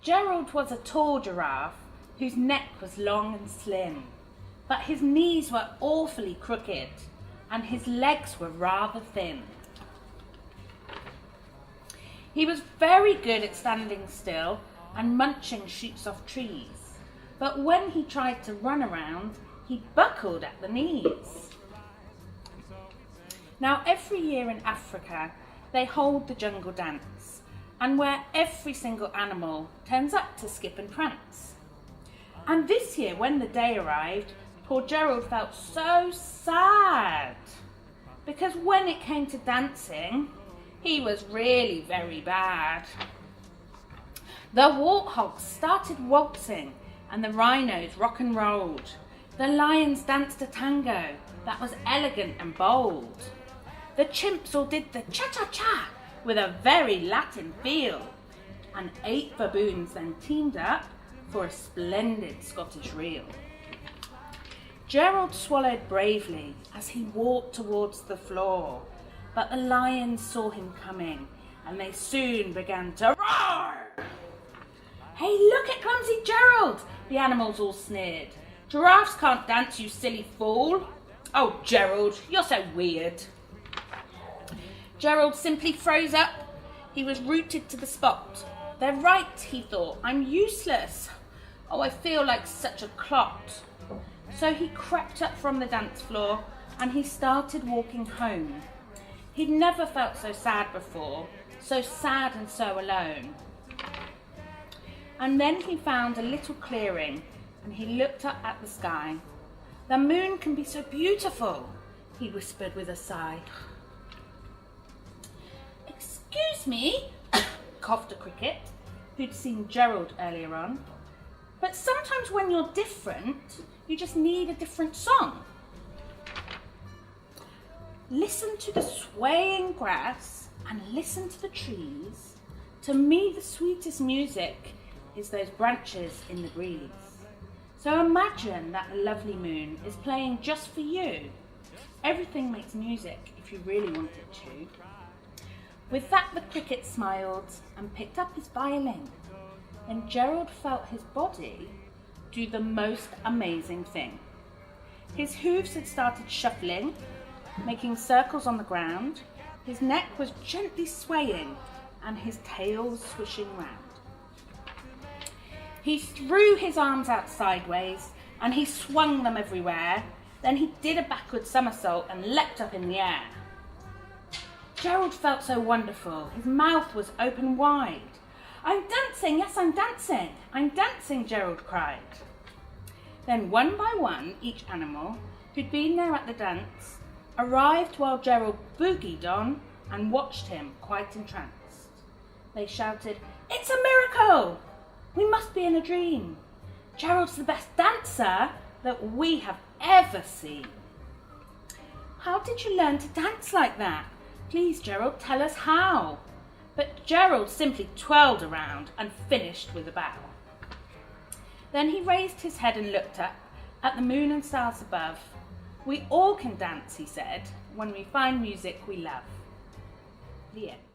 Gerald was a tall giraffe whose neck was long and slim, but his knees were awfully crooked and his legs were rather thin. He was very good at standing still and munching shoots off trees, but when he tried to run around, he buckled at the knees. Now, every year in Africa, they hold the jungle dance, and where every single animal turns up to skip and prance. And this year, when the day arrived, poor Gerald felt so sad, because when it came to dancing, he was really very bad. The warthogs started waltzing, and the rhinos rock and rolled. The lions danced a tango that was elegant and bold. The chimps all did the cha-cha-cha with a very Latin feel, and 8 baboons then teamed up for a splendid Scottish reel. Gerald swallowed bravely as he walked towards the floor, but the lions saw him coming and they soon began to roar. "Hey, look at clumsy Gerald," the animals all sneered. "Giraffes can't dance, you silly fool." "Oh, Gerald, you're so weird." Gerald simply froze up. He was rooted to the spot. "They're right," he thought. "I'm useless. Oh, I feel like such a clot." So he crept up from the dance floor and he started walking home. He'd never felt so sad before, so sad and so alone. And then he found a little clearing and he looked up at the sky. "The moon can be so beautiful," he whispered with a sigh. "Excuse me," coughed a cricket, who'd seen Gerald earlier on, "but sometimes when you're different, you just need a different song. Listen to the swaying grass and listen to the trees. To me, the sweetest music is those branches in the breeze. So imagine that the lovely moon is playing just for you. Everything makes music if you really want it to." With that, the cricket smiled and picked up his violin. And Gerald felt his body do the most amazing thing. His hooves had started shuffling, making circles on the ground. His neck was gently swaying and his tail was swishing round. He threw his arms out sideways and he swung them everywhere. Then he did a backward somersault and leapt up in the air. Gerald felt so wonderful. His mouth was open wide. "I'm dancing, yes, I'm dancing. I'm dancing," Gerald cried. Then one by one, each animal who'd been there at the dance arrived while Gerald boogied on and watched him quite entranced. They shouted, "It's a miracle! We must be in a dream. Gerald's the best dancer that we have ever seen." "How did you learn to dance like that? Please, Gerald, tell us how." But Gerald simply twirled around and finished with a bow. Then he raised his head and looked up at the moon and stars above. "We all can dance," he said, "when we find music we love." The end.